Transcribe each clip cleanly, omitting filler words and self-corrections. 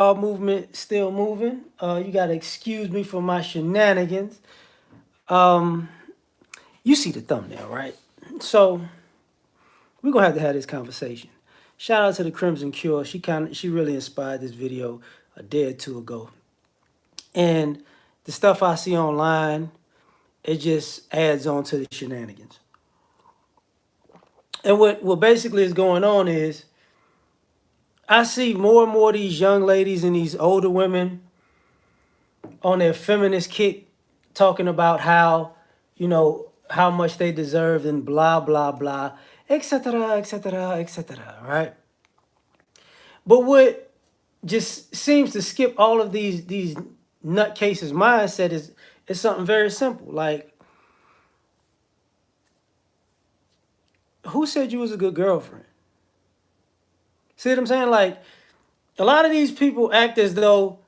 movement still moving. You gotta excuse me for my shenanigans. Um, you see the thumbnail, right? So we're gonna have to have this conversation. Shout out to the Crimson Cure. She really inspired this video a day or two ago. And the stuff I see online, it just adds on to the shenanigans. And what basically is going on is I see more and more of these young ladies and these older women on their feminist kick talking about how, how much they deserve and blah, blah, blah, etc., etc., etc., right? But what just seems to skip all of these nutcases mindset is something very simple. Like, who said you was a good girlfriend? See what I'm saying? Like, a lot of these people act as though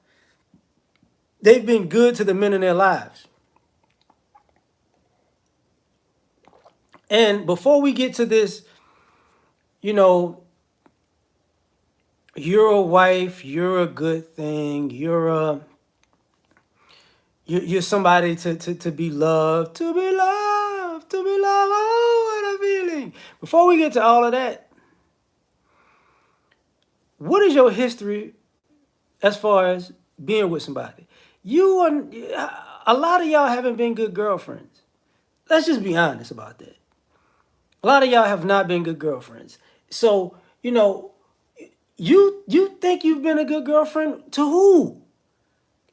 they've been good to the men in their lives. And before we get to this, you know, you're a wife, you're a good thing, you're somebody to be loved, to be loved, to be loved. Oh, what a feeling. Before we get to all of that, what is your history as far as being with somebody? A lot of y'all haven't been good girlfriends. Let's just be honest about that. A lot of y'all have not been good girlfriends. So, you think you've been a good girlfriend to who?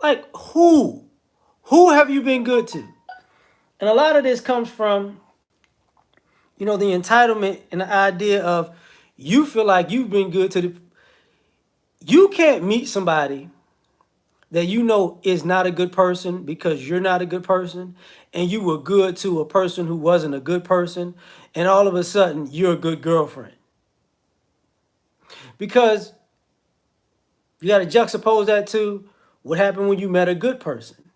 Like who? Who have you been good to? And a lot of this comes from, the entitlement and the idea of you feel like you've been good to the. You can't meet somebody that you know is not a good person because you're not a good person, and you were good to a person who wasn't a good person, and all of a sudden you're a good girlfriend. Because you got to juxtapose that to what happened when you met a good person.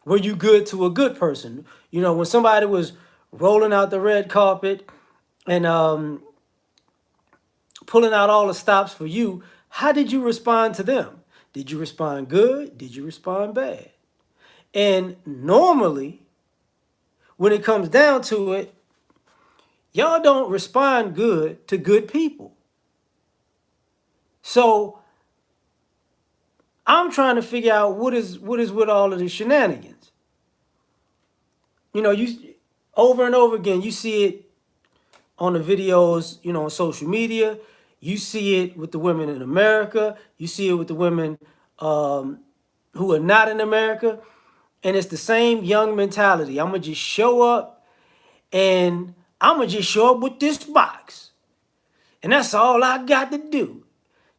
Were you good to a good person? When somebody was rolling out the red carpet and pulling out all the stops for you, how did you respond to them? Did you respond good? Did you respond bad? And normally, when it comes down to it, y'all don't respond good to good people. So I'm trying to figure out what is with all of the shenanigans. You over and over again, you see it on the videos, on social media. You see it with the women in America. You see it with the women who are not in America. And it's the same young mentality. I'm going to just show up and I'm going to just show up with this box. And that's all I got to do.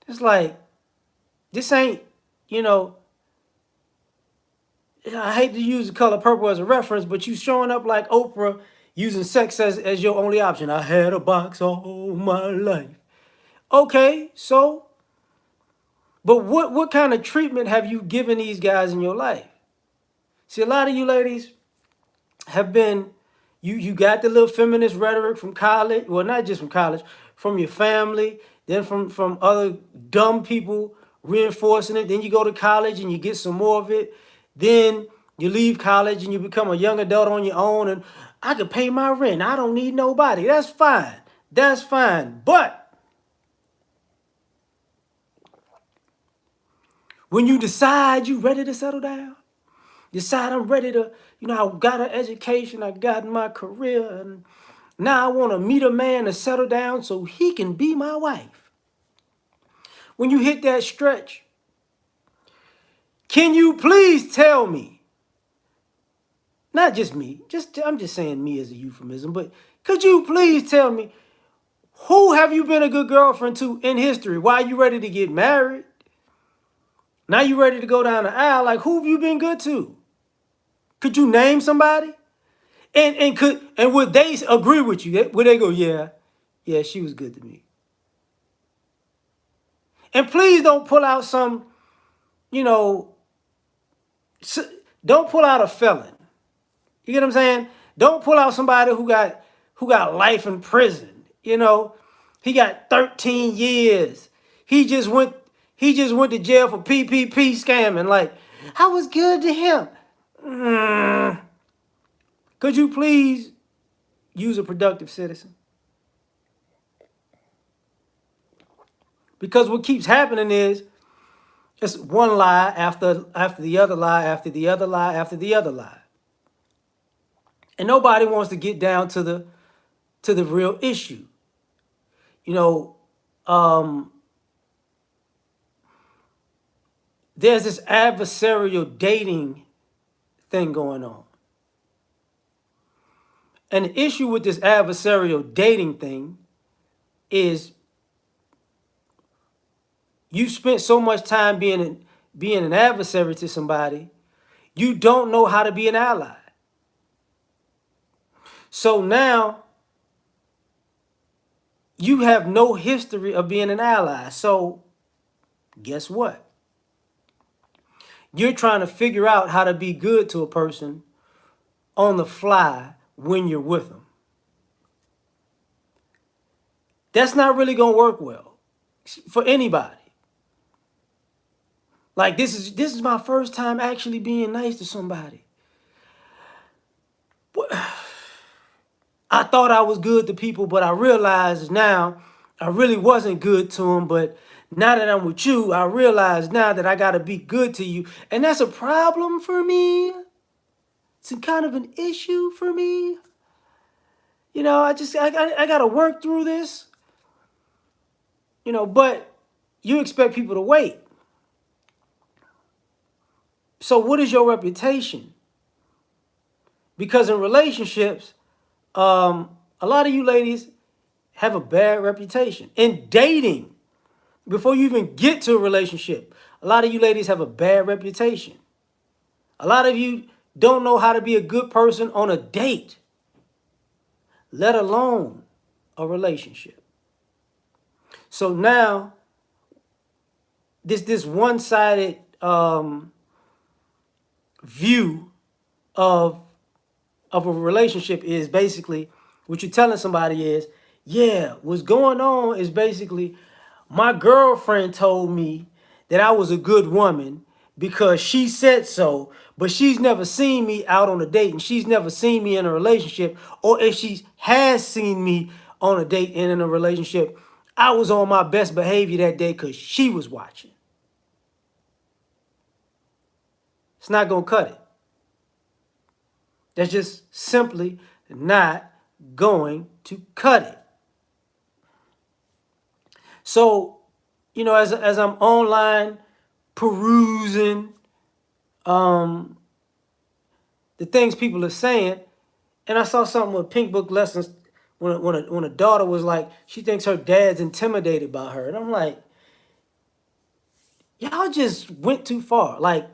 It's like, this ain't, you know, I hate to use the color purple as a reference, but you showing up like Oprah using sex as your only option. I had a box all my life. Okay, so, but what kind of treatment have you given these guys in your life? See, a lot of you ladies have been, you got the little feminist rhetoric from college, well, not just from college, from your family, then from other dumb people reinforcing it. Then you go to college and you get some more of it. Then you leave college and you become a young adult on your own, and I could pay my rent. I don't need nobody. That's fine. That's fine. But when you decide you ready to settle down, decide I'm ready to, I got an education, I got my career, and now I want to meet a man to settle down so he can be my wife. When you hit that stretch, can you please tell me, not just me, I'm just saying me as a euphemism, but could you please tell me, who have you been a good girlfriend to in history? Why are you ready to get married? Now you ready to go down the aisle? Like, who have you been good to? Could you name somebody? And would they agree with you? Would they go, yeah, she was good to me? And please don't pull out some, you know, don't pull out a felon. You get what I'm saying? Don't pull out somebody who got life in prison. He got 13 years. He just went. He just went to jail for PPP scamming. Like, I was good to him. Could you please use a productive citizen? Because what keeps happening is it's one lie after the other lie after the other lie after the other lie. And nobody wants to get down to the real issue. You know, there's this adversarial dating thing going on. And the issue with this adversarial dating thing is you spent so much time being an adversary to somebody, you don't know how to be an ally. So now you have no history of being an ally. So guess what? You're trying to figure out how to be good to a person on the fly when you're with them. That's not really going to work well for anybody. Like, this is my first time actually being nice to somebody. I thought I was good to people, but I realized now I really wasn't good to them. But now that I'm with you, I realize now that I got to be good to you. And that's a problem for me. It's kind of an issue for me. You know, I got to work through this. You know, but you expect people to wait. So what is your reputation? Because in relationships, a lot of you ladies have a bad reputation. In dating, before you even get to a relationship, a lot of you ladies have a bad reputation. A lot of you don't know how to be a good person on a date, let alone a relationship. So now, this one-sided view of a relationship is basically what you're telling somebody is, yeah, what's going on is basically my girlfriend told me that I was a good woman because she said so, but she's never seen me out on a date and she's never seen me in a relationship, or if she has seen me on a date and in a relationship, I was on my best behavior that day because she was watching. It's not going to cut it. That's just simply not going to cut it. So, you know, as I'm online perusing the things people are saying, and I saw something with Pink Book Lessons when a daughter was like, she thinks her dad's intimidated by her. And I'm like, y'all just went too far. Like,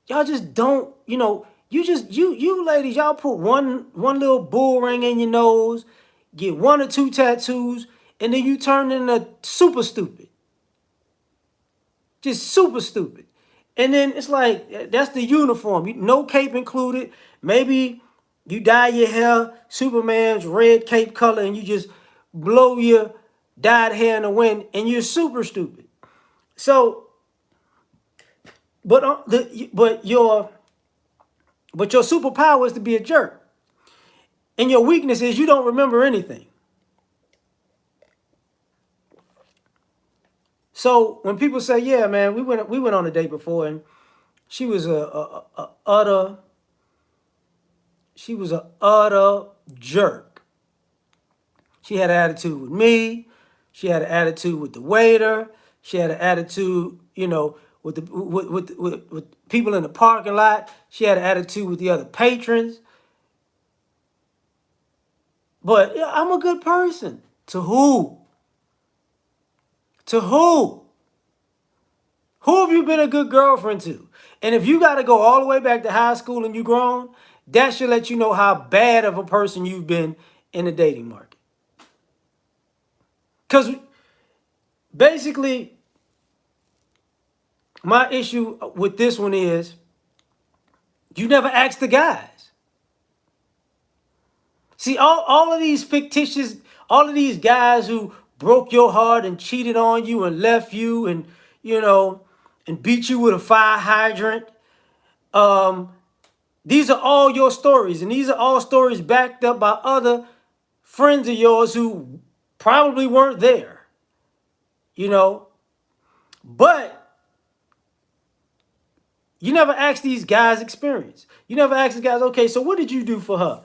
y'all just don't, you know, you ladies, y'all put one little bull ring in your nose, get 1 or 2 tattoos, and then you turn into super stupid. Just super stupid. And then it's like, that's the uniform. No cape included. Maybe you dye your hair Superman's red cape color and you just blow your dyed hair in the wind and you're super stupid. So, but your superpower is to be a jerk. And your weakness is you don't remember anything. So when people say, yeah, man, we went on a date before and she was a utter jerk. She had an attitude with me. She had an attitude with the waiter. She had an attitude, you know, with people in the parking lot. She had an attitude with the other patrons. But yeah, I'm a good person. To who? To who? Who have you been a good girlfriend to? And if you got to go all the way back to high school and you grown, that should let you know how bad of a person you've been in the dating market. Because basically, my issue with this one is you never asked the guys. See, all of these fictitious, all of these guys who broke your heart and cheated on you and left you and, you know, and beat you with a fire hydrant. Um, these are all your stories, and these are all stories backed up by other friends of yours who probably weren't there, you know. But you never ask these guys' experience. You never ask these guys, okay, so what did you do for her?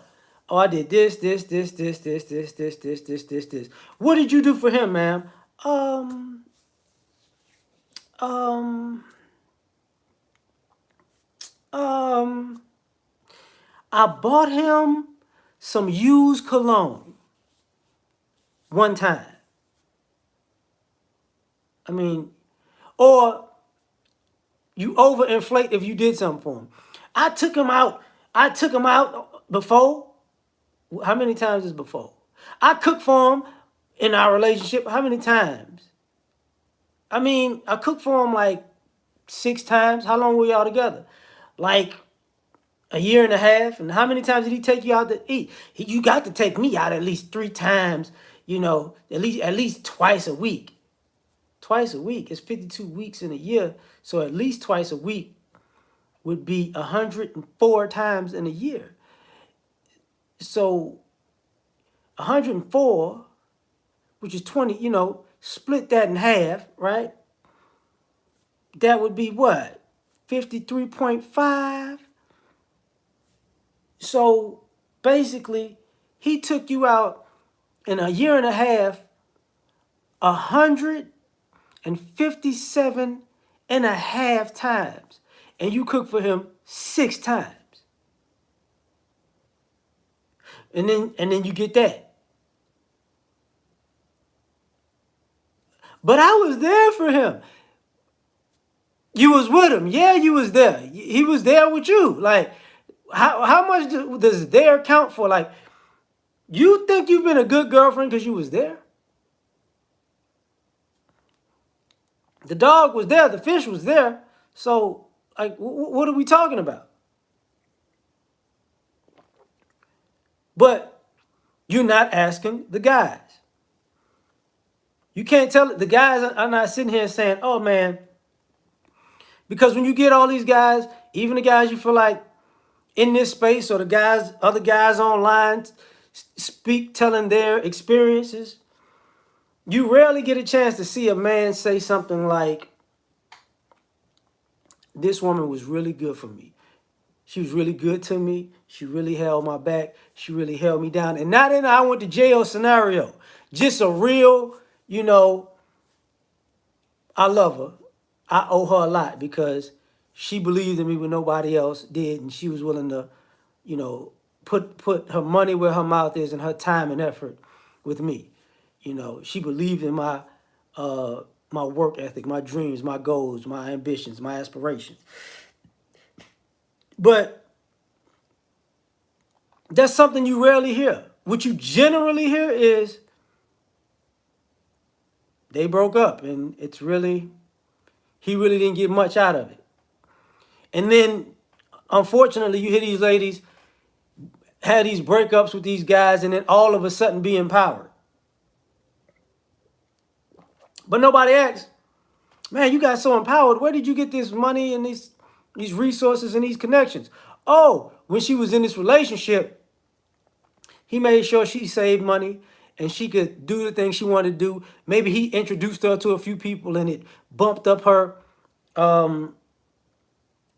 Oh, I did this, this, this, this, this, this, this, this, this, this, this. What did you do for him, ma'am? Um, um, I bought him some used cologne one time. I mean, or you overinflate if you did something for him. I took him out. I took him out before. How many times is before? I cooked for him in our relationship. How many times? I mean, I cooked for him like 6 times. How long were y'all together? Like a year and a half. And how many times did he take you out to eat? You got to take me out at least 3 times. You know, at least twice a week. Twice a week. It's 52 weeks in a year. So at least twice a week would be 104 times in a year. So 104, which is 20, you know, split that in half, right? That would be what? 53.5. So basically, he took you out in a year and a half 157 and a half times. And you cooked for him 6 times. And then you get that. But I was there for him. You was with him. Yeah, you was there. He was there with you. Like, how much does there count for? Like, you think you've been a good girlfriend because you was there? The dog was there. The fish was there. So, like, what are we talking about? But you're not asking the guys. You can't tell the guys are not sitting here saying, oh, man, because when you get all these guys, even the guys you feel like in this space or the guys, other guys online speak telling their experiences, you rarely get a chance to see a man say something like, this woman was really good for me. She was really good to me. She really held my back. She really held me down. And not in I went to jail scenario. Just a real, you know, I love her. I owe her a lot because she believed in me when nobody else did. And she was willing to, you know, put her money where her mouth is and her time and effort with me. You know, she believed in my work ethic, my dreams, my goals, my ambitions, my aspirations. But that's something you rarely hear. What you generally hear is they broke up and it's really, he really didn't get much out of it. And then, unfortunately, you hear these ladies have these breakups with these guys and then all of a sudden be empowered. But nobody asks, man, you got so empowered. Where did you get this money and these resources and these connections? Oh, when she was in this relationship, he made sure she saved money and she could do the things she wanted to do. Maybe he introduced her to a few people and it bumped up her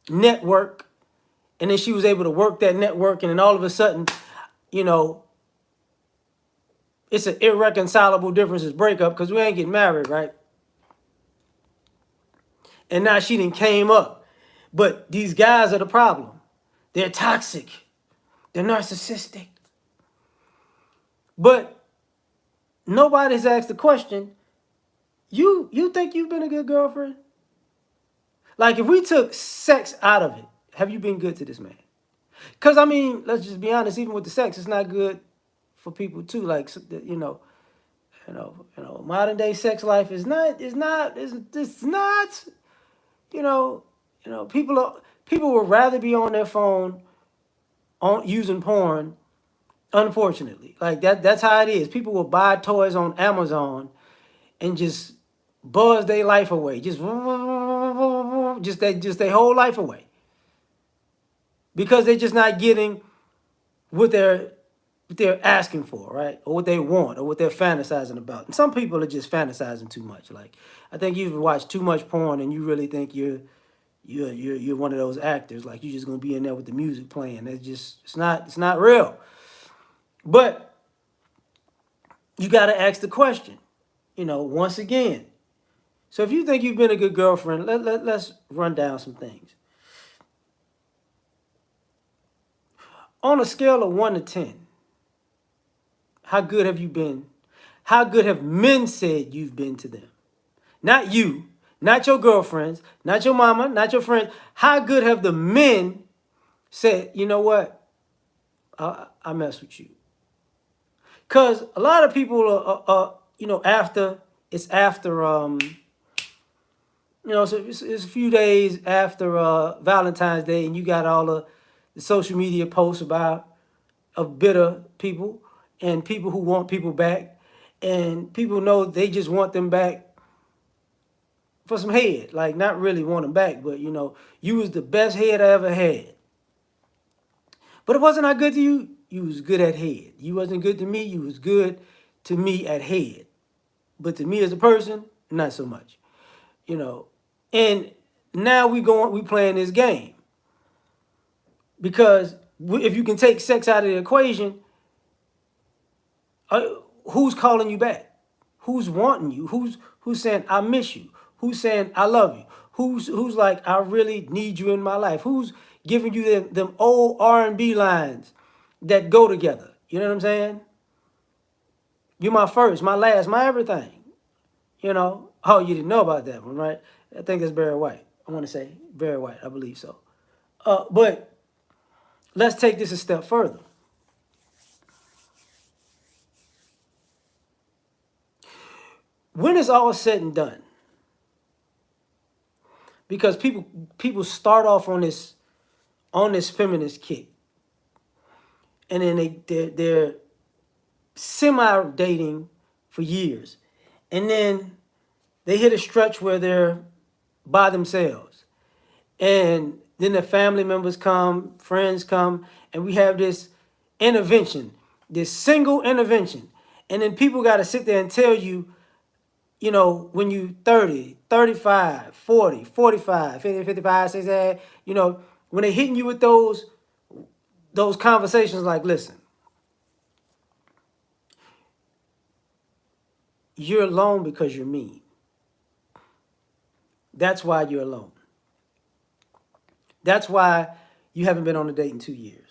network. And then she was able to work that network. And then all of a sudden, you know, it's an irreconcilable differences breakup because we ain't getting married, right? And now she done came up. But these guys are the problem. They're toxic. They're narcissistic. But nobody's asked the question, you think you've been a good girlfriend? Like, if we took sex out of it, have you been good to this man? Because, I mean, let's just be honest, even with the sex, it's not good for people, too. Like, modern day sex life is not, it's not, people would rather be on their phone using porn, unfortunately. Like, that's how it is. People will buy toys on Amazon and just buzz their life away, just their whole life away, because they're just not getting what they're asking for, right? Or what they want, or what they're fantasizing about. And some people are just fantasizing too much. Like, I think you've watched too much porn and you really think you're one of those actors. Like, you're just gonna be in there with the music playing. It's not real. But you gotta ask the question, once again. So if you think you've been a good girlfriend, let's run down some things. On a scale of 1 to 10, how good have you been? How good have men said you've been to them? Not you, not your girlfriends, not your mama, not your friends. How good have the men said, you know what, I mess with you? Because a lot of people so it's a few days after Valentine's Day, and you got all the social media posts of bitter people and people who want people back, and people know they just want them back for some head, like not really want them back, but you was the best head I ever had. But it wasn't not good to you. You was good at head. You wasn't good to me. You was good to me at head. But to me as a person, not so much. And now we playing this game. Because if you can take sex out of the equation, who's calling you back? Who's wanting you? Who's saying I miss you? Who's saying I love you? Who's like I really need you in my life? Who's giving you them old R&B lines that go together? You know what I'm saying? You're my first, my last, my everything. Oh, you didn't know about that one, right? I think that's Barry White. I want to say Barry White. I believe so. But let's take this a step further. When it's all said and done, because people start off on this feminist kick, and then they're semi dating for years, and then they hit a stretch where they're by themselves, and then the family members come, friends come, and we have this intervention, this single intervention, and then people got to sit there and tell you, when you 30, 35, 40, 45, 50, 55, 60, when they hitting you with those conversations like, listen, you're alone because you're mean. That's why you're alone. That's why you haven't been on a date in 2 years.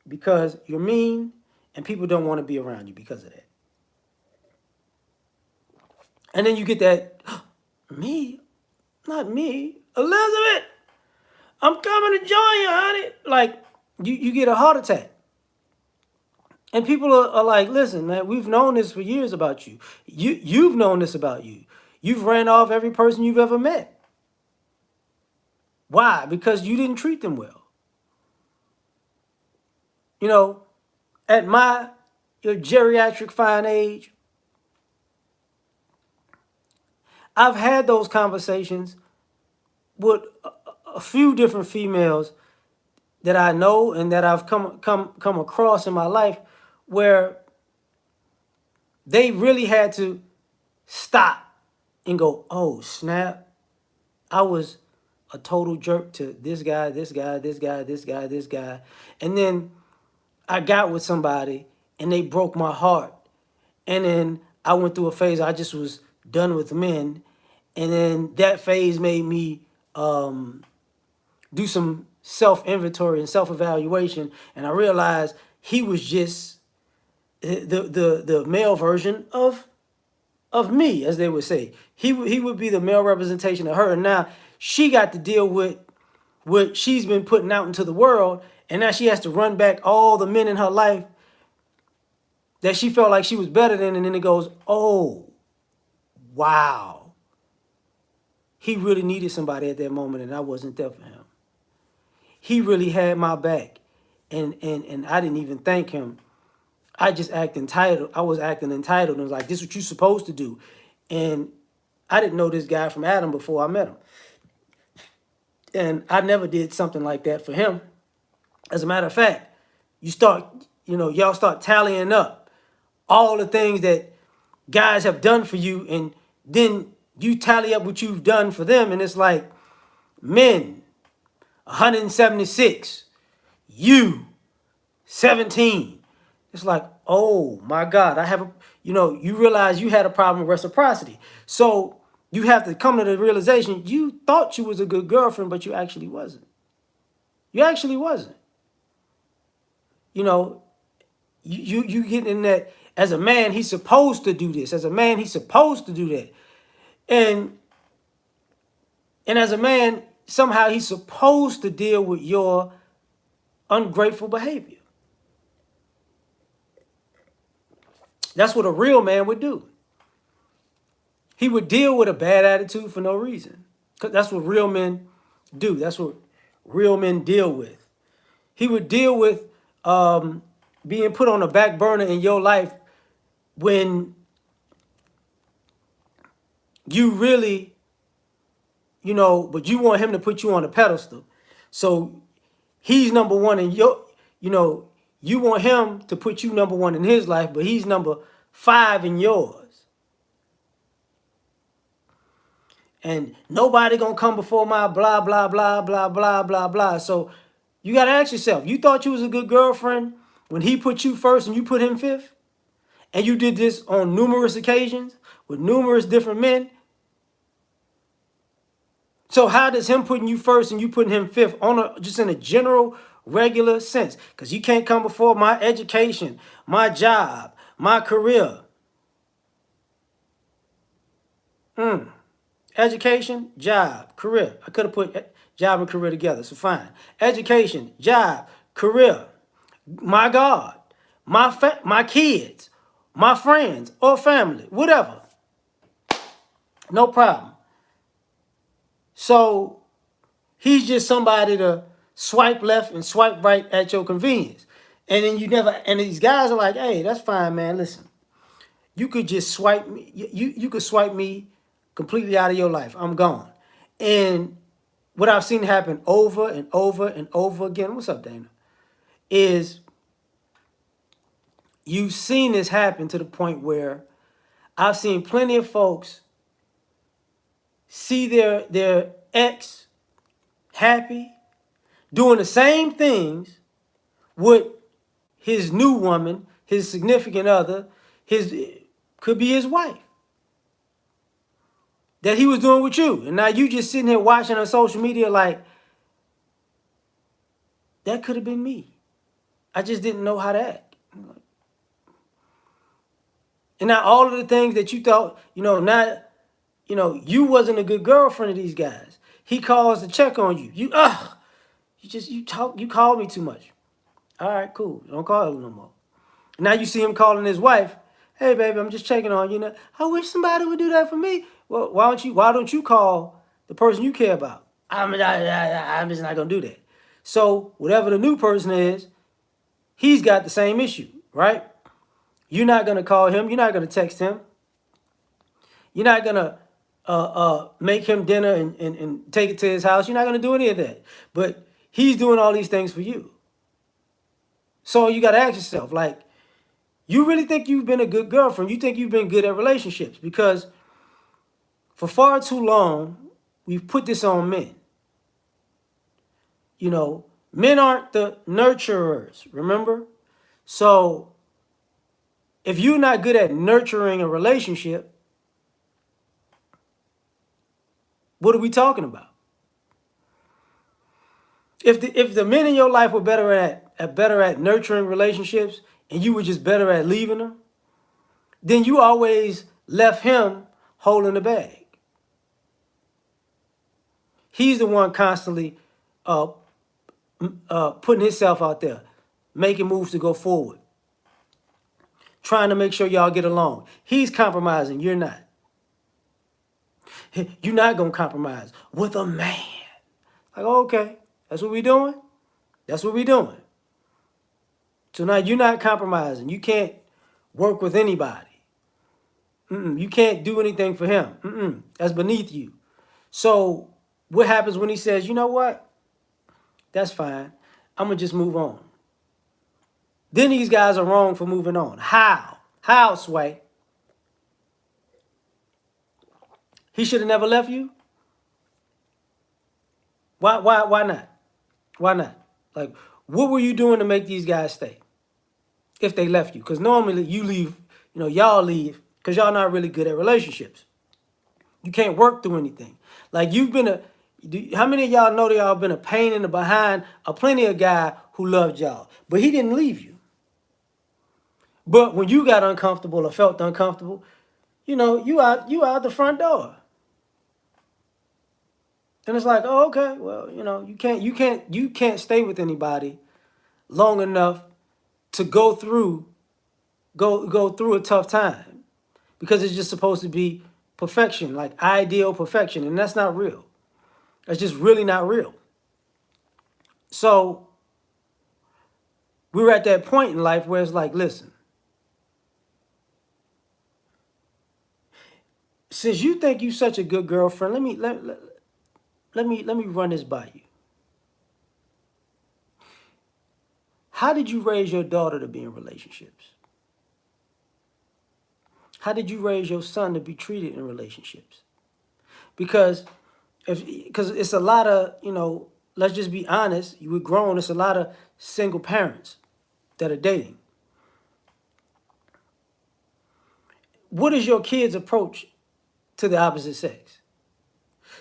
Because you're mean and people don't want to be around you because of that. And then you get that, me? Not me. Elizabeth, I'm coming to join you, honey. Like, you get a heart attack. And people are like, listen, man, we've known this for years about you. You've known this about you. You've ran off every person you've ever met. Why? Because you didn't treat them well. At your geriatric fine age, I've had those conversations with a few different females that I know and that I've come across in my life, where they really had to stop and go, oh snap, I was a total jerk to this guy, this guy, this guy, this guy, this guy. And then I got with somebody and they broke my heart. And then I went through a phase I just was done with men. And then that phase made me do some self-inventory and self-evaluation. And I realized he was just the male version of me, as they would say. He would be the male representation of her. And now she got to deal with what she's been putting out into the world. And now she has to run back all the men in her life that she felt like she was better than. And then it goes, oh, wow. He really needed somebody at that moment, and I wasn't there for him. He really had my back, and I didn't even thank him. I just acted entitled. I was acting entitled and was like, this is what you're supposed to do. And I didn't know this guy from Adam before I met him. And I never did something like that for him. As a matter of fact, y'all start tallying up all the things that guys have done for you, and then you tally up what you've done for them, and it's like, men, 176, you, 17. It's like, oh my God, you realize you had a problem with reciprocity. So you have to come to the realization you thought you was a good girlfriend, but you actually wasn't. You actually wasn't. You know, you get in that, as a man, he's supposed to do this. As a man, he's supposed to do that. And as a man, somehow he's supposed to deal with your ungrateful behavior. That's what a real man would do. He would deal with a bad attitude for no reason. Because that's what real men do. That's what real men deal with. He would deal with being put on a back burner in your life when you really, but you want him to put you on a pedestal. So he's number one in you want him to put you number one in his life, but he's number 5 in yours. And nobody gonna come before my blah, blah, blah, blah, blah, blah, blah. So you gotta ask yourself, you thought you was a good girlfriend when he put you first and you put him 5th? And you did this on numerous occasions with numerous different men? So how does him putting you first and you putting him 5th just in a general, regular sense? Because you can't come before my education, my job, my career. Education, job, career. I could have put job and career together, so fine. Education, job, career. My God, my kids, my friends or family, whatever. No problem. So he's just somebody to swipe left and swipe right at your convenience. And then and these guys are like, hey, that's fine, man. Listen, you could just swipe me. You could swipe me completely out of your life. I'm gone. And what I've seen happen over and over and over again, what's up, Dana, is you've seen this happen to the point where I've seen plenty of folks see their ex happy, doing the same things with his new woman, his significant other, could be his wife, that he was doing with you. And now you just sitting here watching on social media like, that could have been me. I just didn't know how to act. And now all of the things that you thought, you wasn't a good girlfriend of these guys. He calls to check on you. You called me too much. All right, cool. Don't call him no more. Now you see him calling his wife. Hey, baby, I'm just checking on you. I wish somebody would do that for me. Well, why don't you call the person you care about? I'm just not gonna do that. So whatever the new person is, he's got the same issue, right? You're not gonna call him. You're not gonna text him. You're not gonna make him dinner and take it to his house. You're not gonna do any of that. But he's doing all these things for you. So you gotta ask yourself, like, you really think you've been a good girlfriend? You think you've been good at relationships? Because for far too long, we've put this on men. Men aren't the nurturers, remember? So if you're not good at nurturing a relationship, what are we talking about? If the men in your life were better at nurturing relationships and you were just better at leaving them, then you always left him holding the bag. He's the one constantly putting himself out there, making moves to go forward, trying to make sure y'all get along. He's compromising. You're not. You're not going to compromise with a man. Like, okay, that's what we doing? That's what we doing. So now you're not compromising. You can't work with anybody. You can't do anything for him. That's beneath you. So what happens when he says, you know what? That's fine. I'm going to just move on. Then these guys are wrong for moving on. How? How, Sway? He should have never left you? Why not? Why not? Like, what were you doing to make these guys stay if they left you? Because normally you leave, y'all leave because y'all not really good at relationships. You can't work through anything. Like you've been how many of y'all know that y'all been a pain in the behind of plenty of guy who loved y'all, but he didn't leave you. But when you got uncomfortable or felt uncomfortable, you out the front door. And it's like, oh, okay, well, you can't stay with anybody long enough to go through a tough time because it's just supposed to be perfection, like ideal perfection, and that's not real. That's just really not real. So we're at that point in life where it's like, listen, since you think you're such a good girlfriend, let me run this by you. How did you raise your daughter to be in relationships? How did you raise your son to be treated in relationships? Because it's a lot of, let's just be honest, we're grown, it's a lot of single parents that are dating. What is your kid's approach to the opposite sex?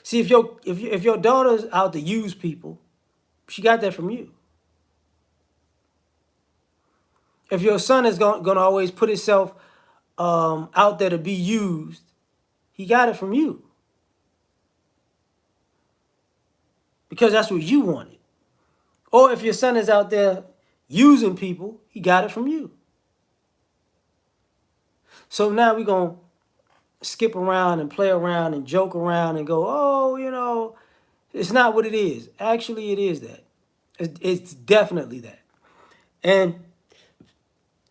See, if your daughter's out to use people, she got that from you. If your son is going to always put himself out there to be used, he got it from you. Because that's what you wanted. Or if your son is out there using people, he got it from you. So now we're going to skip around and play around and joke around and go, oh, it's not what it is. Actually, it is that. It's definitely that. And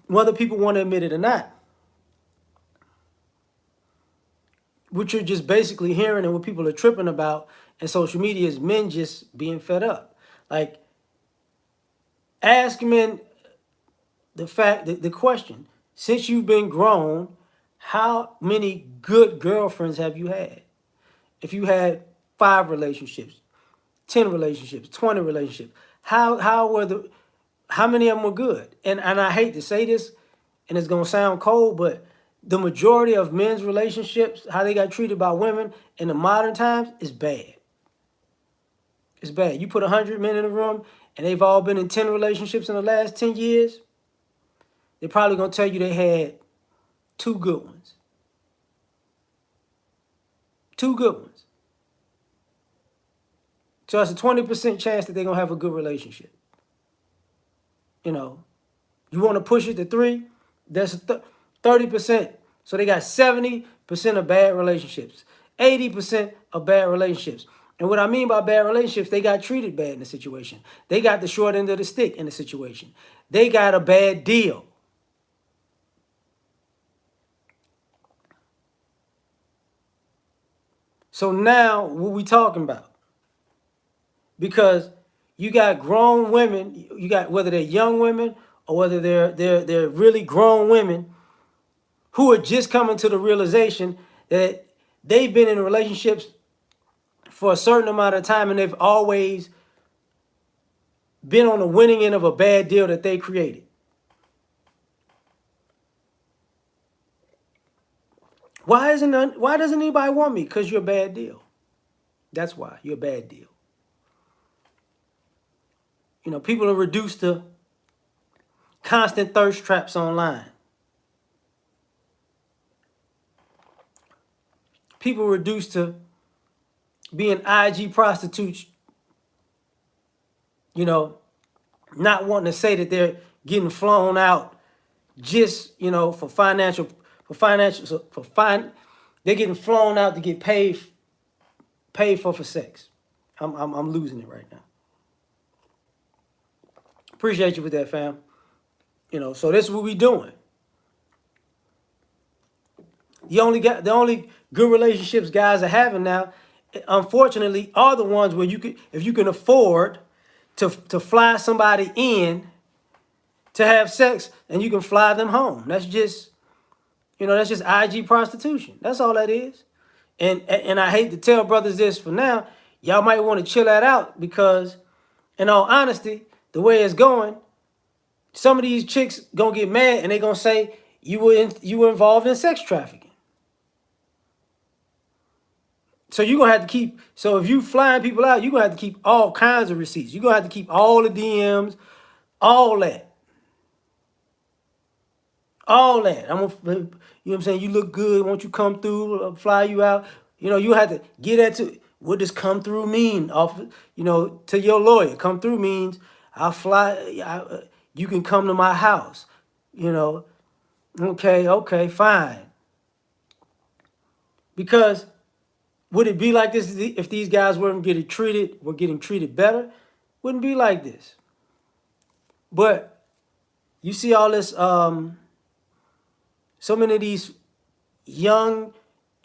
whether people want to admit it or not, what you're just basically hearing and what people are tripping about in social media is men just being fed up. Like, ask men the question, since you've been grown, how many good girlfriends have you had? If you had 5 relationships, 10 relationships, 20 relationships, how many of them were good? And I hate to say this, and it's gonna sound cold, but the majority of men's relationships, how they got treated by women in the modern times, is bad. It's bad. You put 100 men in a room, and they've all been in 10 relationships in the last 10 years, they're probably gonna tell you they had 2 good ones. 2 good ones. So it's a 20% chance that they're gonna have a good relationship. You want to push it to 3, that's 30%. So they got 70% of bad relationships, 80% of bad relationships. And what I mean by bad relationships, they got treated bad in the situation. They got the short end of the stick in the situation. They got a bad deal. So now what we talking about? Because you got grown women, you got whether they're young women or whether they're really grown women who are just coming to the realization that they've been in relationships for a certain amount of time and they've always been on the winning end of a bad deal that they created. Why doesn't anybody want me? Because you're a bad deal. That's why you're a bad deal. People are reduced to constant thirst traps online. People are reduced to being IG prostitutes, not wanting to say that they're getting flown out just, for financial, they're getting flown out to get paid for sex. I'm losing it right now. Appreciate you with that, fam. So this is what we doing. The only good relationships guys are having now, unfortunately, are the ones where you could, if you can afford to fly somebody in to have sex and you can fly them home. That's just, that's just IG prostitution. That's all that is. And I hate to tell brothers this for now, y'all might want to chill that out because, in all honesty, the way it's going, some of these chicks gonna get mad and they gonna say you were involved in sex trafficking. So you're gonna have to keep. So if you flying people out, you're gonna have to keep all kinds of receipts. You're gonna have to keep all the DMs, all that. All that. I'm gonna, you know what I'm saying? You look good. Won't you come through? Fly you out. You have to get that to. What does come through mean? Off, to your lawyer. Come through means I'll fly. You can come to my house. Okay, fine. Because would it be like this if these guys were getting treated better? Wouldn't be like this. But you see all this, so many of these young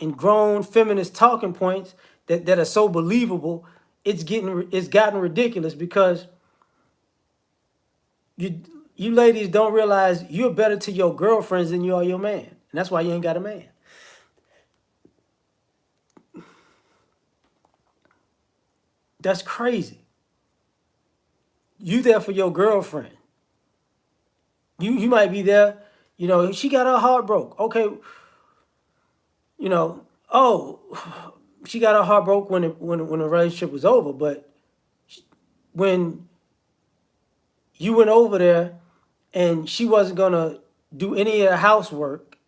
and grown feminist talking points that are so believable. It's gotten ridiculous because you ladies don't realize you're better to your girlfriends than you are your man, and that's why you ain't got a man. That's crazy. You there for your girlfriend. You might be there, she got her heart broke. Okay, oh, she got her heart broke when the relationship was over, but when you went over there and she wasn't gonna do any of the housework,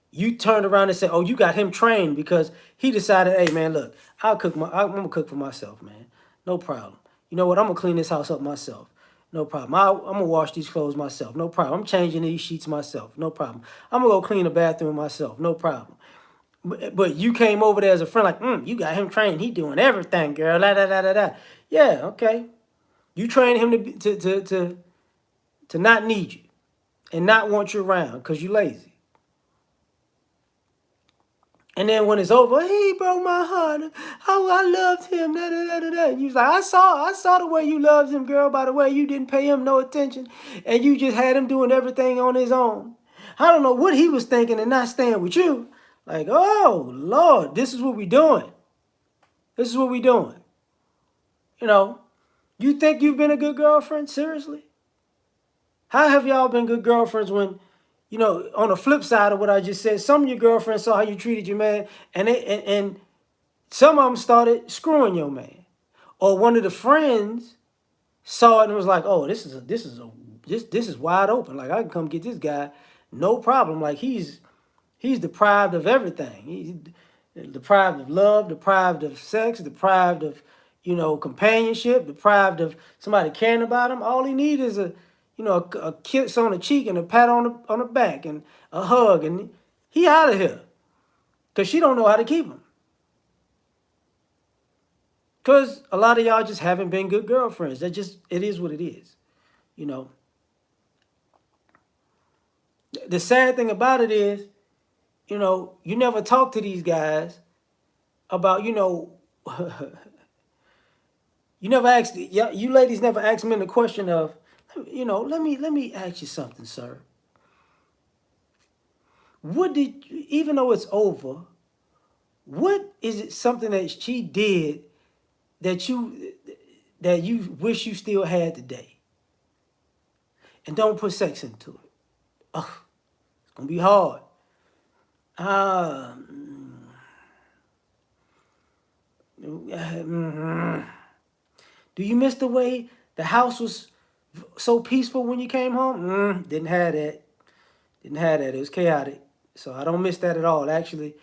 you turned around and said, "Oh, you got him trained because he decided, hey man, look, I'm gonna cook for myself, man. No problem. You know what? I'm gonna clean this house up myself. No problem. I'm gonna wash these clothes myself. No problem. I'm changing these sheets myself. No problem. I'm gonna go clean the bathroom myself. No problem." But you came over there as a friend, like, you got him trained. He doing everything, girl. La da da da da. Yeah, okay. You trained him to not need you and not want you around because you lazy. And then when it's over, he broke my heart. Oh, I loved him. Da, da, da, da, da. And you was like, I saw the way you loved him, girl. By the way, you didn't pay him no attention, and you just had him doing everything on his own. I don't know what he was thinking and not staying with you. Like, oh Lord, this is what we doing. This is what we doing. You think you've been a good girlfriend? Seriously? How have y'all been good girlfriends when, on the flip side of what I just said, some of your girlfriends saw how you treated your man, and some of them started screwing your man, or one of the friends saw it and was like, "Oh, this is wide open. Like I can come get this guy, no problem. Like he's deprived of everything. He's deprived of love, deprived of sex, deprived of companionship, deprived of somebody caring about him. All he needs is a kiss on the cheek and a pat on the back and a hug, and he out of here. Because she don't know how to keep him. Because a lot of y'all just haven't been good girlfriends. It is what it is. The sad thing about it is, you never talk to these guys about, you never ask, you ladies never ask men the question of, let me ask you something, sir. Even though it's over, what is it something that she did that you wish you still had today? And don't put sex into it. Ugh, it's gonna be hard. Do you miss the way the house was so peaceful when you came home? Didn't have that. It was chaotic. So I don't miss that at all. Actually,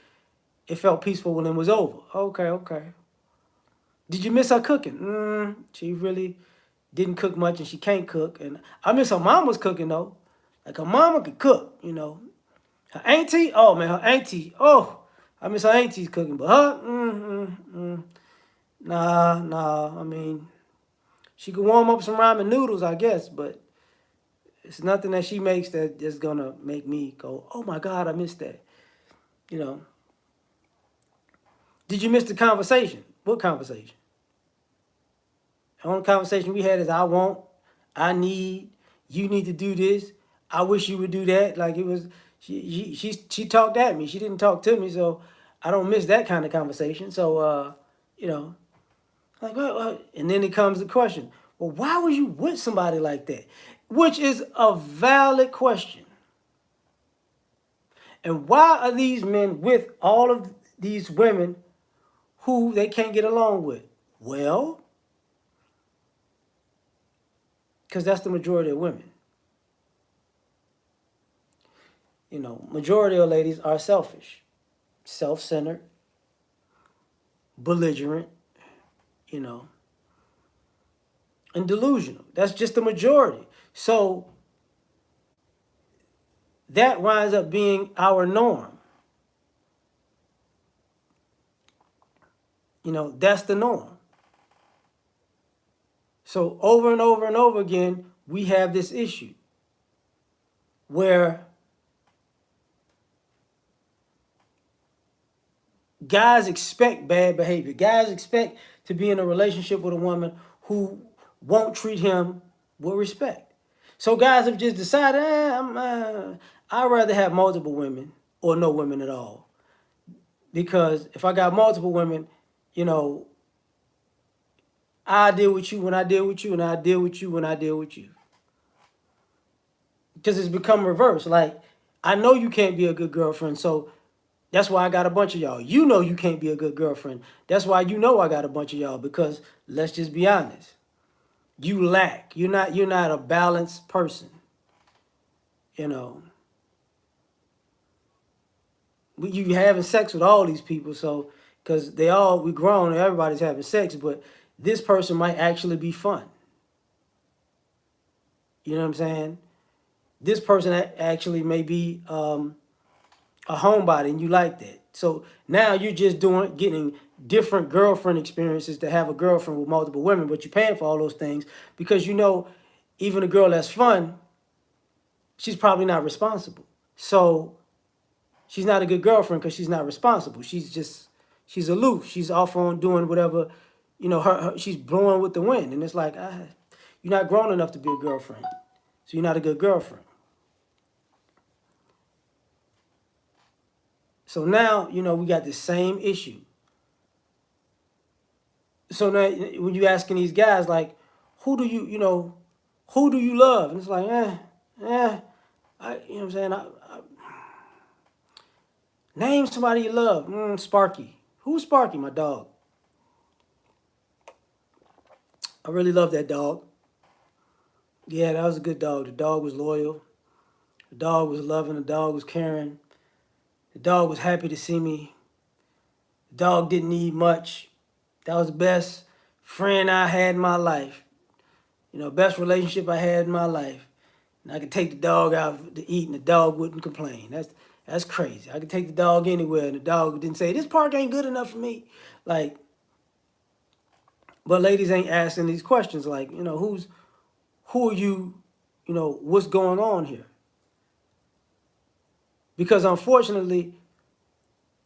it felt peaceful when it was over. Okay. Did you miss her cooking? She really didn't cook much and she can't cook. And I miss her mama's cooking though. Like her mama could cook, Her auntie, oh man, I miss her auntie's cooking. But her, nah. I mean, she could warm up some ramen noodles, I guess, but it's nothing that she makes that's gonna make me go, oh my God, I missed that. You know, did you miss the conversation? What conversation? The only conversation we had is I want, I need, you need to do this. I wish you would do that. Like it was, she talked at me. She didn't talk to me, so I don't miss that kind of conversation. So you know, like and then it comes the question. Well, why was you with somebody like that? Which is a valid question. And why are these men with all of these women who they can't get along with? Well, because that's the majority of women. You know, majority of ladies are selfish, self-centered, belligerent, you know, and delusional. That's just the majority. So that winds up being our norm. You know, that's the norm. So over and over and over again, we have this issue where guys expect bad behavior. Guys expect to be in a relationship with a woman who won't treat him with respect. So guys have just decided, I'd rather have multiple women or no women at all. Because if I got multiple women, you know, I deal with you when I deal with you, and I deal with you when I deal with you. Because it's become reverse. Like, I know you can't be a good girlfriend, so that's why I got a bunch of y'all. You know you can't be a good girlfriend. That's why you know I got a bunch of y'all, because let's just be honest. You lack. You're not a balanced person. You know. You having sex with all these people, so because we grown and everybody's having sex, but this person might actually be fun. You know what I'm saying? This person actually may be a homebody, and you like that. So now you're just getting different girlfriend experiences to have a girlfriend with multiple women, but you're paying for all those things because you know even a girl that's fun, she's probably not responsible. So she's not a good girlfriend because she's not responsible. She's aloof. She's off on doing whatever, you know, she's blowing with the wind. And it's like, you're not grown enough to be a girlfriend. So you're not a good girlfriend. So now, you know, we got the same issue. So now when you asking these guys, like, who do you love? And it's like, you know what I'm saying? Name somebody you love. Sparky. Who's Sparky? My dog. I really love that dog. Yeah, that was a good dog. The dog was loyal. The dog was loving. The dog was caring. The dog was happy to see me. The dog didn't need much. That was the best friend I had in my life. You know, best relationship I had in my life. And I could take the dog out to eat and the dog wouldn't complain. That's crazy. I could take the dog anywhere and the dog didn't say, this park ain't good enough for me. Like, but ladies ain't asking these questions like, you know, who are you, you know, what's going on here? Because unfortunately,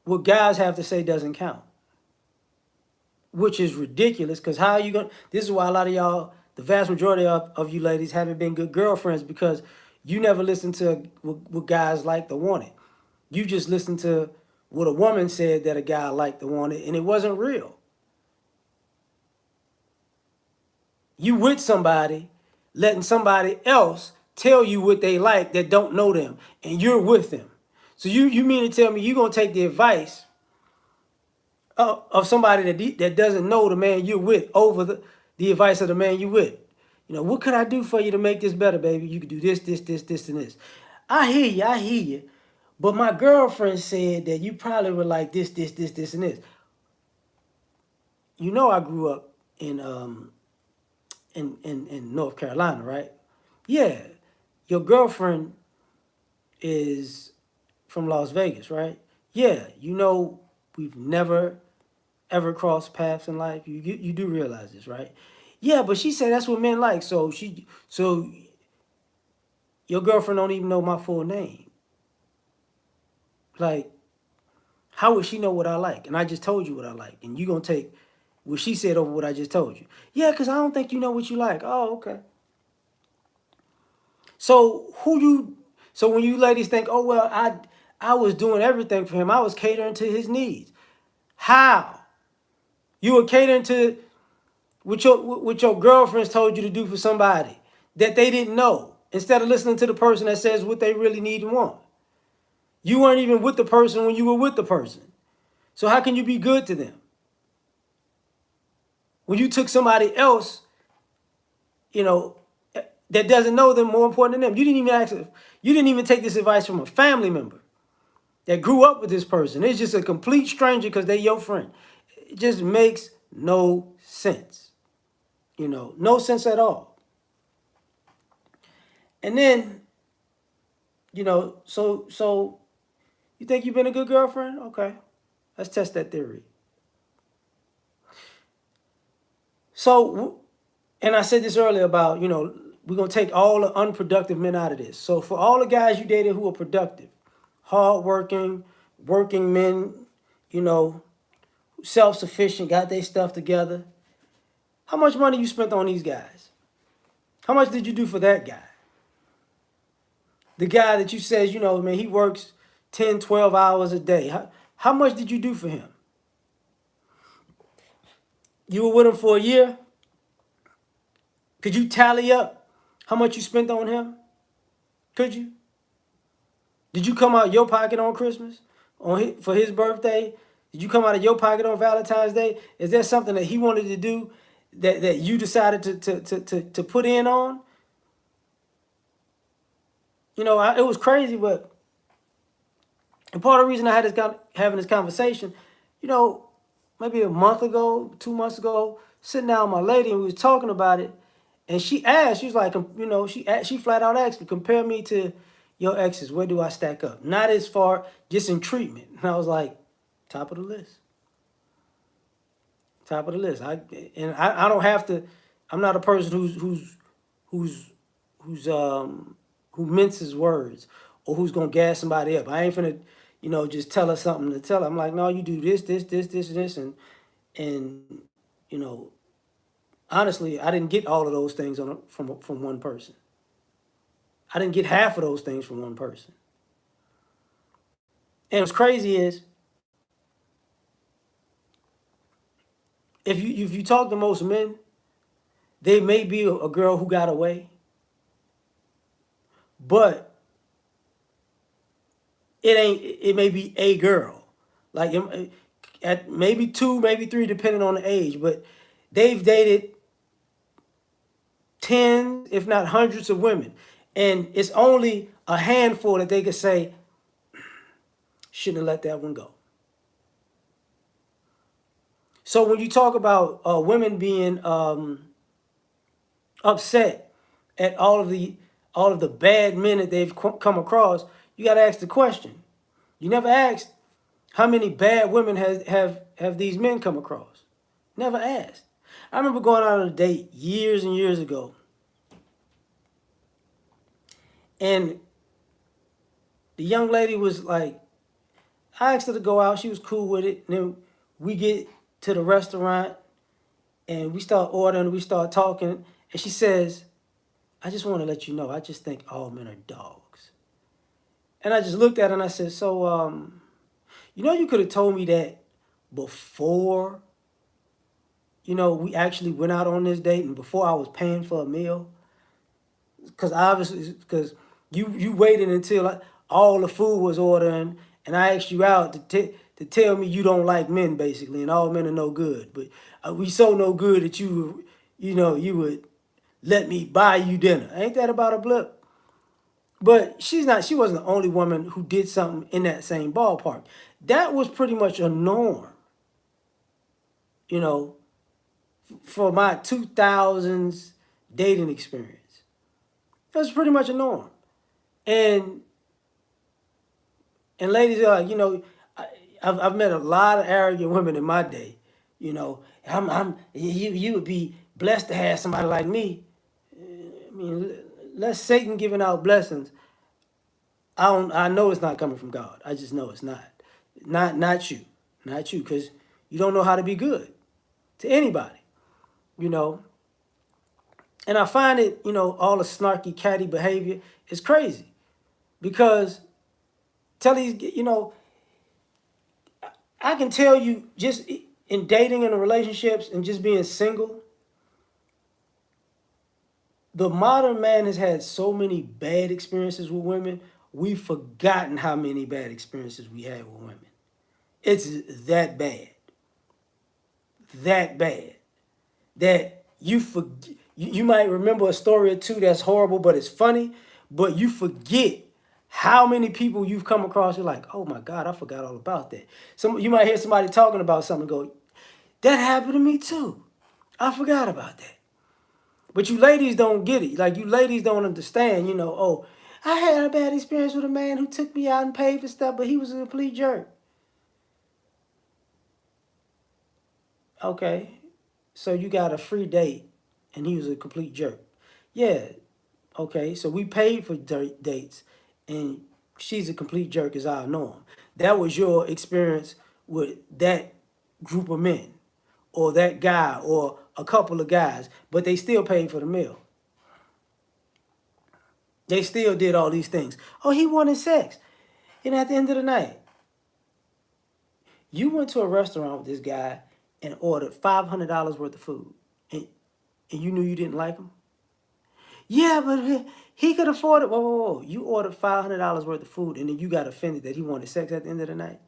what guys have to say doesn't count. Which is ridiculous, because how are you going to... This is why a lot of y'all, the vast majority of you ladies haven't been good girlfriends, because you never listen to what guys like to want it. You just listen to what a woman said that a guy liked to want it, and it wasn't real. You with somebody, letting somebody else tell you what they like that don't know them, and you're with them. So you mean to tell me you're going to take the advice of somebody that doesn't know the man you're with over the advice of the man you with? You know, what could I do for you to make this better, baby? You could do this, this, this, this, and this. I hear you. But my girlfriend said that you probably would like this, this, this, this, and this. You know, I grew up in North Carolina, right? Yeah. Your girlfriend is from Las Vegas, right? Yeah. You know, we've never ever crossed paths in life. You do realize this, right? Yeah, but she said that's what men like. So your girlfriend don't even know my full name. Like, How would she know what I like? And I just told you what I like. And you going to take what she said over what I just told you. Yeah, because I don't think you know what you like. Oh, okay. So so when you ladies think, oh, well, I was doing everything for him. I was catering to his needs. How? You were catering to what your girlfriends told you to do for somebody that they didn't know, instead of listening to the person that says what they really need and want. You weren't even with the person when you were with the person. So how can you be good to them? When you took somebody else, you know, that doesn't know them more important than them. You didn't even you didn't even take this advice from a family member that grew up with this person. It's just a complete stranger because they're your friend. It just makes no sense. No sense at all. And then, so you think you've been a good girlfriend? Okay. Let's test that theory. So, and I said this earlier about, we're going to take all the unproductive men out of this. So for all the guys you dated who are productive, hardworking, working men, you know, self-sufficient, got their stuff together, how much money you spent on these guys? How much did you do for that guy? The guy that you says, man, he works 10, 12 hours a day. How much did you do for him? You were with him for a year? Could you tally up how much you spent on him? Could you? Did you come out of your pocket on Christmas? For his birthday? Did you come out of your pocket on Valentine's Day? Is there something that he wanted to do that you decided to put in on? It was crazy, but and part of the reason I had having this conversation, maybe a month ago, 2 months ago, sitting down with my lady and we was talking about it, and she asked, she was like, she flat out asked me, compare me to your exes. Where do I stack up? Not as far, just in treatment. And I was like, top of the list. Top of the list. I don't have to. I'm not a person who's who minces words or who's gonna gas somebody up. I ain't finna, just tell her something to tell her. I'm like, no, you do this, and this, and you know, honestly, I didn't get all of those things from one person. I didn't get half of those things from one person. And what's crazy is if you talk to most men, they may be a girl who got away, but it may be a girl, like at maybe two, maybe three, depending on the age, but they've dated tens, if not hundreds of women. And it's only a handful that they could say, shouldn't have let that one go. So when you talk about women being upset at all of the bad men that they've come across, you got to ask the question. You never asked how many bad women have these men come across. Never asked. I remember going out on a date years and years ago, and the young lady was like, I asked her to go out. She was cool with it. And then we get to the restaurant and we start ordering. We start talking. And she says, I just want to let you know, I just think all men are dogs. And I just looked at her and I said, so, you could have told me that before, we actually went out on this date and before I was paying for a meal. Because you waited until all the food was ordering and I asked you out to tell me you don't like men, basically, and all men are no good. But we so no good that you would let me buy you dinner. Ain't that about a blip? But she wasn't the only woman who did something in that same ballpark. That was pretty much a norm, you know, for my 2000s dating experience. That was pretty much a norm. And ladies are like, I've met a lot of arrogant women in my day. You would be blessed to have somebody like me. I mean, let Satan giving out blessings. I know it's not coming from God. I just know it's not. Not you. Not you, because you don't know how to be good to anybody, you know. And I find it, all the snarky, catty behavior is crazy. Because tell these, I can tell you just in dating and in relationships and just being single, the modern man has had so many bad experiences with women, we've forgotten how many bad experiences we had with women. It's that bad. That bad. That you might remember a story or two that's horrible, but it's funny, but you forget how many people you've come across. You're like, oh my God, I forgot all about that. You might hear somebody talking about something and go, that happened to me too. I forgot about that. But you ladies don't get it. Like, you ladies don't understand, oh, I had a bad experience with a man who took me out and paid for stuff, but he was a complete jerk. Okay. So you got a free date and he was a complete jerk. Yeah. Okay. So we paid for dates and she's a complete jerk as I know him. That was your experience with that group of men or that guy or a couple of guys, but they still paid for the meal. They still did all these things. Oh, he wanted sex. And at the end of the night, you went to a restaurant with this guy and ordered $500 worth of food. And you knew you didn't like him? Yeah, but he could afford it. Whoa, whoa, whoa. You ordered $500 worth of food and then you got offended that he wanted sex at the end of the night?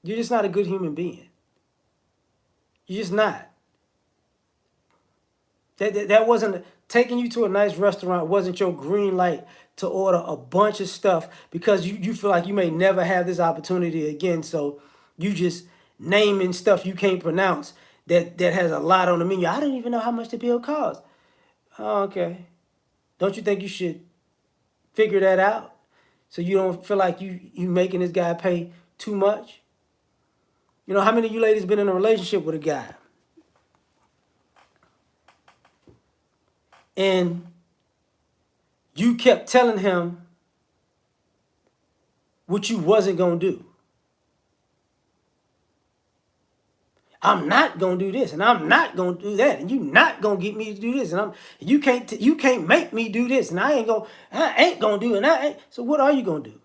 You're just not a good human being. You're just not. That wasn't taking you to a nice restaurant wasn't your green light to order a bunch of stuff because you feel like you may never have this opportunity again. So you just naming stuff you can't pronounce that has a lot on the menu. I didn't even know how much the bill cost. Oh, okay. Don't you think you should figure that out so you don't feel like you making this guy pay too much? How many of you ladies been in a relationship with a guy and you kept telling him what you wasn't going to do? I'm not gonna do this, and I'm not gonna do that, and you not gonna get me to do this, and you can't make me do this, and I ain't gonna do it. And I ain't. So what are you gonna do?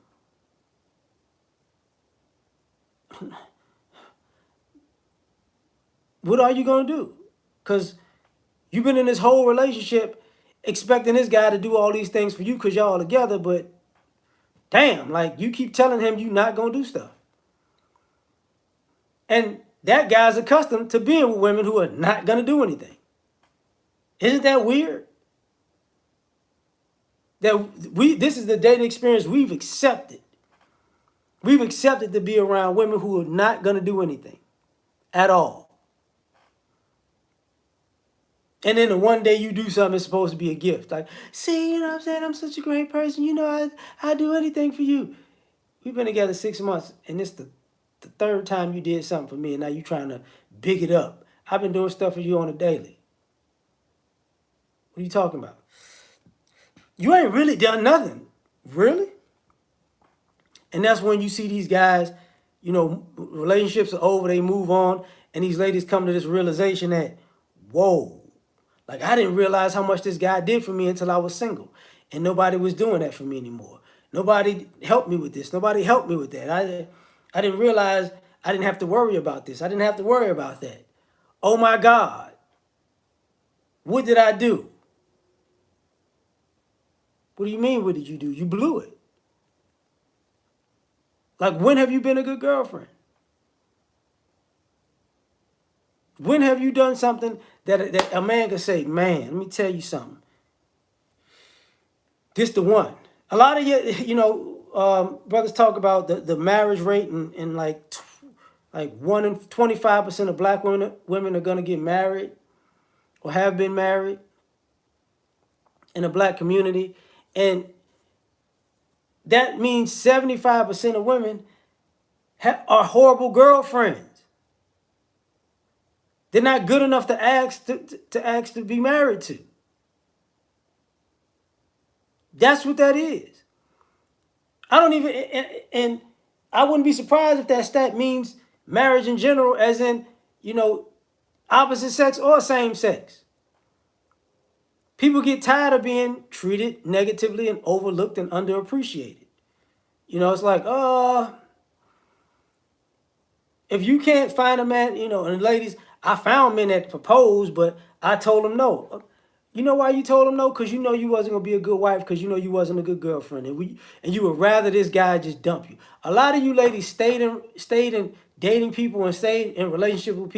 What are you gonna do? Because you've been in this whole relationship expecting this guy to do all these things for you because y'all together, but damn, like you keep telling him you not gonna do stuff, and that guy's accustomed to being with women who are not gonna do anything. Isn't that weird? This is the dating experience we've accepted. We've accepted to be around women who are not going to do anything at all. And then the one day you do something, it's supposed to be a gift. Like, see, you know what I'm saying? I'm such a great person. I do anything for you. We've been together 6 months, and it's the third time you did something for me, and now you're trying to big it up. I've been doing stuff for you on a daily. What are you talking about? You ain't really done nothing. Really? And that's when you see these guys, relationships are over, they move on, and these ladies come to this realization that, whoa, like I didn't realize how much this guy did for me until I was single. And nobody was doing that for me anymore. Nobody helped me with this. Nobody helped me with that. I didn't realize I didn't have to worry about this. I didn't have to worry about that. Oh my God. What did I do? What do you mean, what did you do? You blew it. Like, when have you been a good girlfriend? When have you done something that a man could say, man, let me tell you something. This the one. A lot of brothers talk about the marriage rate and like 1 in 25% of black women are gonna get married or have been married in the black community, and that means 75% of women are horrible girlfriends. They're not good enough to ask to be married to. That's what that is. I don't even, and I wouldn't be surprised if that stat means marriage in general, as in, you know, opposite sex or same sex. People get tired of being treated negatively and overlooked and underappreciated. It's like, if you can't find a man, and ladies, I found men that proposed, but I told them no. You know why you told them no? Because you know you wasn't gonna be a good wife, because you know you wasn't a good girlfriend, and you would rather this guy just dump you. A lot of you ladies stayed in dating people and stayed in relationships with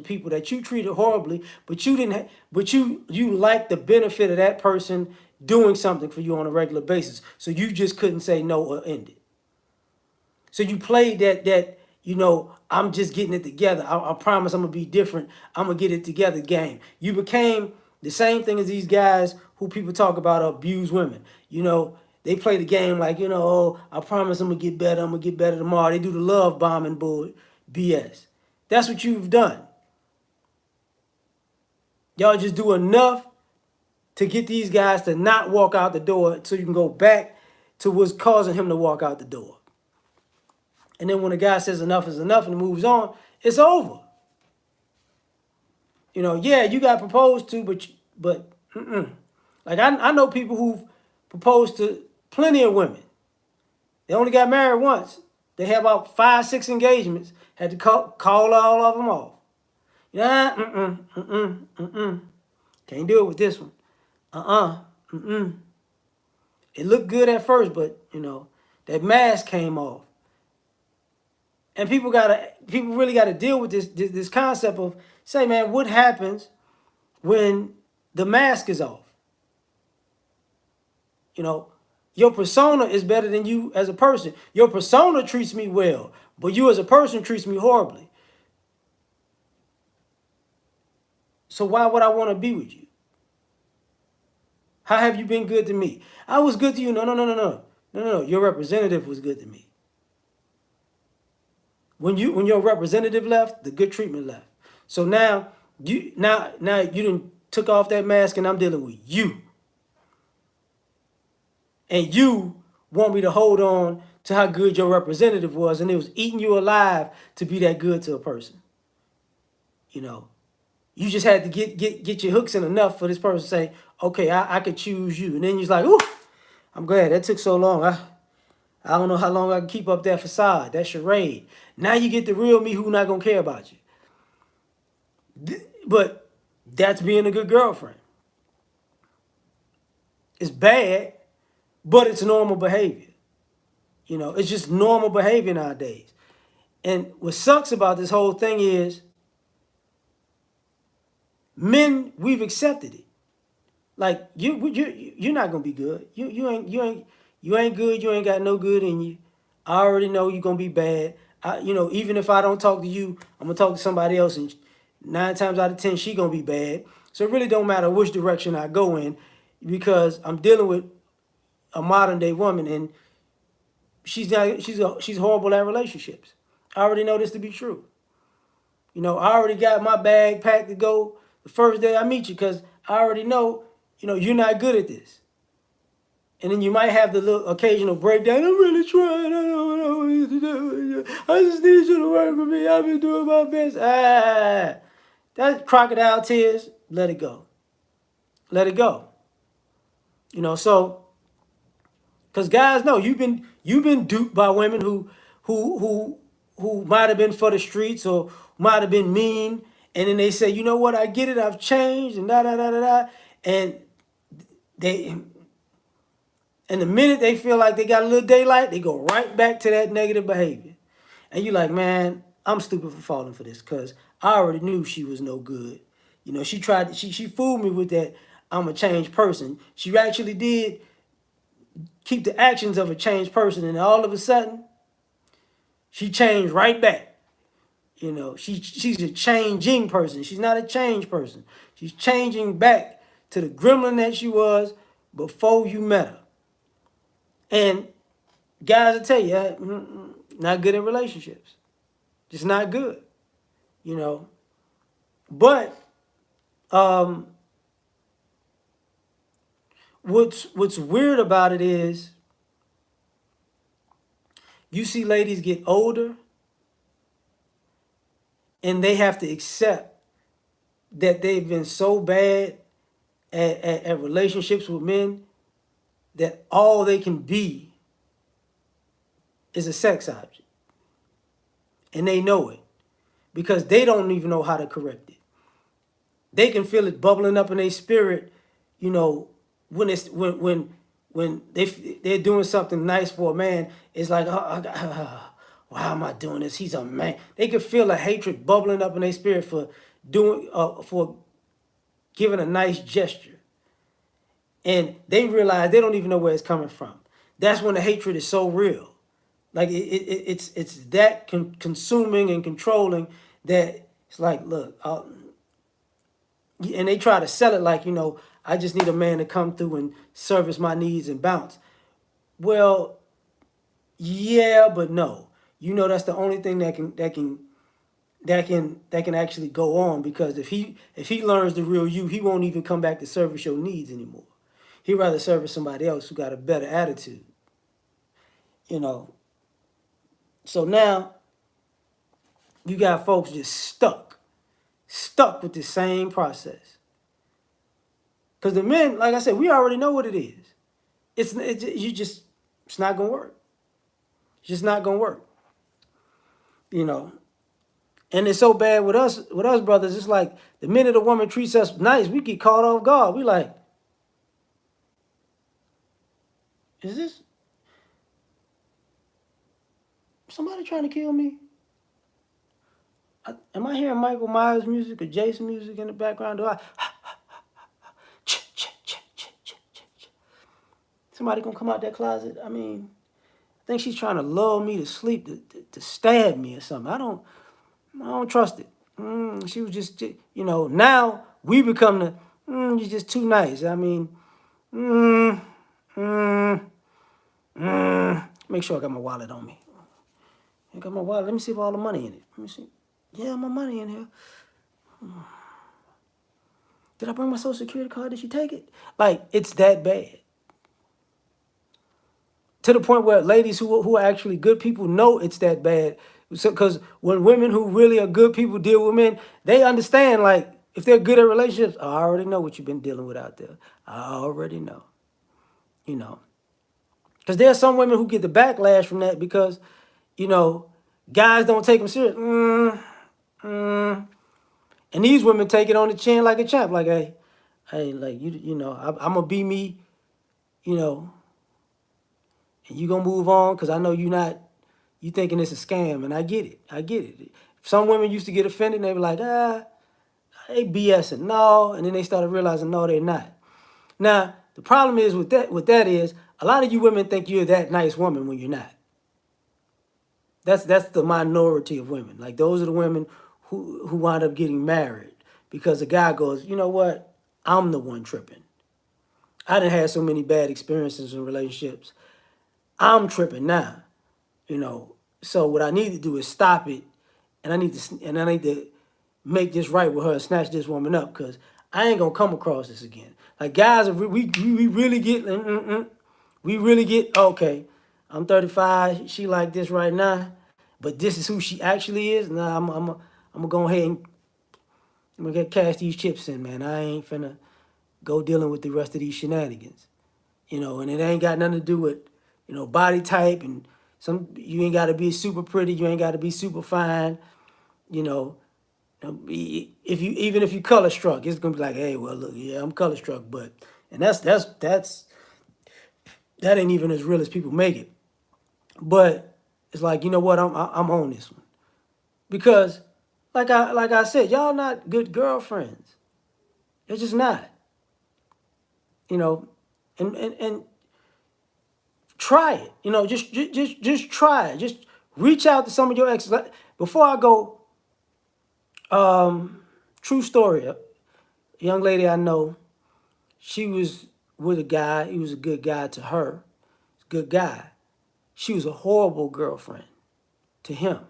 people that you treated horribly, but you didn't. But you liked the benefit of that person doing something for you on a regular basis, so you just couldn't say no or end it. So you played that I'm just getting it together. I promise I'm gonna be different. I'm gonna get it together game. You became the same thing as these guys who people talk about abuse women. They play the game like, oh, I promise I'm gonna get better. I'm gonna get better tomorrow. They do the love bombing bull BS. That's what you've done. Y'all just do enough to get these guys to not walk out the door so you can go back to what's causing him to walk out the door. And then when a guy says enough is enough and moves on, it's over. Yeah, you got proposed to, but like I know people who've proposed to plenty of women. They only got married once. They had about 5, 6 engagements. Had to call all of them off. Yeah, can't do it with this one. It looked good at first, but that mask came off. And people really gotta deal with this concept of, say, man, what happens when the mask is off? Your persona is better than you as a person. Your persona treats me well, but you as a person treats me horribly. So why would I want to be with you? How have you been good to me? I was good to you. No, no, no, no, no. No, no, no. Your representative was good to me. When your representative left, the good treatment left. So now you done took off that mask and I'm dealing with you. And you want me to hold on to how good your representative was, and it was eating you alive to be that good to a person. You just had to get your hooks in enough for this person to say, okay, I could choose you. And then you're like, ooh, I'm glad that took so long. I don't know how long I can keep up that facade, that charade. Now you get the real me who not gonna care about you. But that's being a good girlfriend. It's bad, but it's normal behavior. It's just normal behavior nowadays. And what sucks about this whole thing is men, we've accepted it. Like you're not gonna be good. You ain't good. You ain't got no good in you. I already know you're gonna be bad. Even if I don't talk to you, I'm gonna talk to somebody else, and 9 times out of 10, she gonna be bad. So it really don't matter which direction I go in, because I'm dealing with a modern day woman, and she's horrible at relationships. I already know this to be true. I already got my bag packed to go the first day I meet you, because I already know, you're not good at this. And then you might have the little occasional breakdown. I'm really trying. I don't know what to do. I just need you to work with me. I've been doing my best. That's crocodile tears. Let it go. Let it go. So because guys know you've been duped by women who might have been for the streets or might have been mean, and then they say, you know what, I get it, I've changed, and da da da da da, and they and the minute they feel like they got a little daylight, they go right back to that negative behavior. And you're like, man, I'm stupid for falling for this, because I already knew she was no good. She fooled me with that I'm a changed person. She actually did keep the actions of a changed person, and all of a sudden, she changed right back. She's a changing person. She's not a changed person. She's changing back to the gremlin that she was before you met her. And guys will tell you, not good in relationships. Just not good. But what's weird about it is You see ladies get older and they have to accept that they've been so bad at relationships with men that all they can be is a sex object. And they know it because they don't even know how to correct it. They can feel it bubbling up in their spirit, you know, when it's when they're doing something nice for a man. It's like, why am I doing this? He's a man. They can feel a hatred bubbling up in their spirit for giving a nice gesture, and they realize they don't even know where it's coming from. That's when the hatred is so real. Like it's that consuming and controlling that it's like, look, and they try to sell it like, I just need a man to come through and service my needs and bounce. Well, yeah, but no. That's the only thing that can actually go on, because if he learns the real you, he won't even come back to service your needs anymore. He'd rather service somebody else who got a better attitude. So now you got folks just stuck with the same process. Because the men, like I said, we already know what it is. It's not gonna work. It's just not gonna work. And it's so bad with us brothers. It's like the minute a woman treats us nice, we get caught off guard. We like, is this somebody trying to kill me? Am I hearing Michael Myers music or Jason music in the background? Do I? Somebody gonna come out that closet? I mean, I think she's trying to lull me to sleep, to stab me or something. I don't trust it. She was just, now we become the, you're just too nice. I mean, make sure I got my wallet on me. I got my wallet. Let me see if all the money in it. Let me see. Yeah, my money in here. Did I bring my social security card? Did she take it? Like, it's that bad. To the point where ladies who are actually good people know it's that bad. Because when women who really are good people deal with men, they understand, like, if they're good at relationships, I already know what you've been dealing with out there. I already know. Because there are some women who get the backlash from that because, guys don't take them serious. And these women take it on the chin like a champ. Like, hey, like, I'm going to be me, and you going to move on because I know you thinking it's a scam, and I get it. Some women used to get offended, and they were like, they BSing. No, and then they started realizing, no, they're not. Now, the problem is with that is, a lot of you women think you're that nice woman when you're not. That's the minority of women. Like, those are the women who wind up getting married because the guy goes, you know what? I'm the one tripping. I done had so many bad experiences in relationships. I'm tripping now. So what I need to do is stop it, and I need to make this right with her and snatch this woman up, because I ain't gonna come across this again. Like, guys, we really get okay. I'm 35. She like this right now, but this is who she actually is. Nah, I'm gonna go ahead and I'm gonna cash these chips in, man. I ain't finna go dealing with the rest of these shenanigans, and it ain't got nothing to do with body type, and you ain't got to be super pretty, you ain't got to be super fine, if you color struck, it's gonna be like, hey, well, look, yeah, I'm color struck, but that ain't even as real as people make it. But it's like, you know what, I'm on this one, because like I said, y'all not good girlfriends. It's just not, and try it. Just try it. Just reach out to some of your exes. Before I go, true story. A young lady I know, she was with a guy. He was a good guy to her. Good guy. She was a horrible girlfriend to him.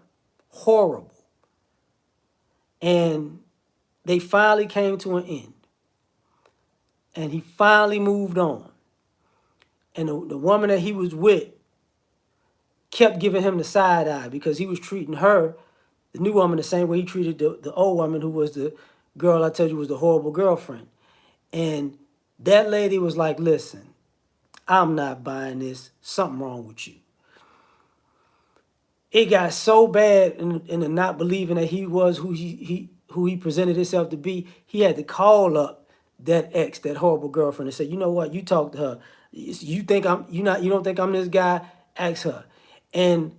Horrible. And they finally came to an end. And he finally moved on. And the woman that he was with kept giving him the side eye because he was treating her, the new woman, the same way he treated the old woman who was the girl I told you was the horrible girlfriend. And that lady was like, listen, I'm not buying this. Something wrong with you. It got so bad in the not believing that he was who he presented himself to be. He had to call up that ex, that horrible girlfriend, and say, you know what? You talk to her. You think you don't think I'm this guy? Ask her. And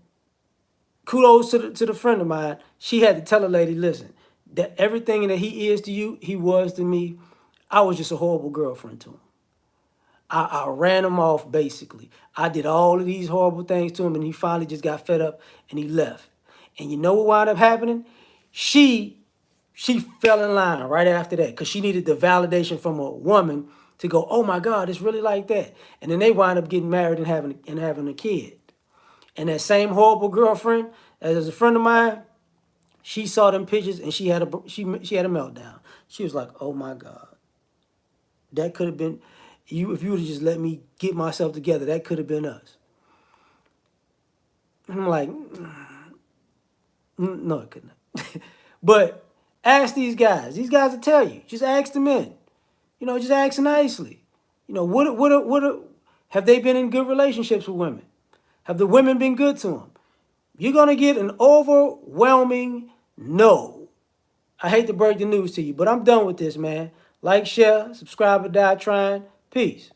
kudos to the friend of mine. She had to tell the lady, listen, that everything that he is to you, he was to me. I was just a horrible girlfriend to him. I ran him off, basically. I did all of these horrible things to him, and he finally just got fed up, and he left. And you know what wound up happening? She fell in line right after that because she needed the validation from a woman to go, oh my God, it's really like that. And then they wind up getting married and having a kid. And that same horrible girlfriend, as a friend of mine, she saw them pictures and she had a meltdown. She was like, oh my God, that could have been you if you would have just let me get myself together. That could have been us. And I'm like, no, it couldn't. But ask these guys. These guys will tell you. Just ask the men. You know, just ask nicely. You know, have they been in good relationships with women? Have the women been good to them? You're going to get an overwhelming no. I hate to break the news to you, but I'm done with this, man. Like, share, subscribe, or die trying. Peace.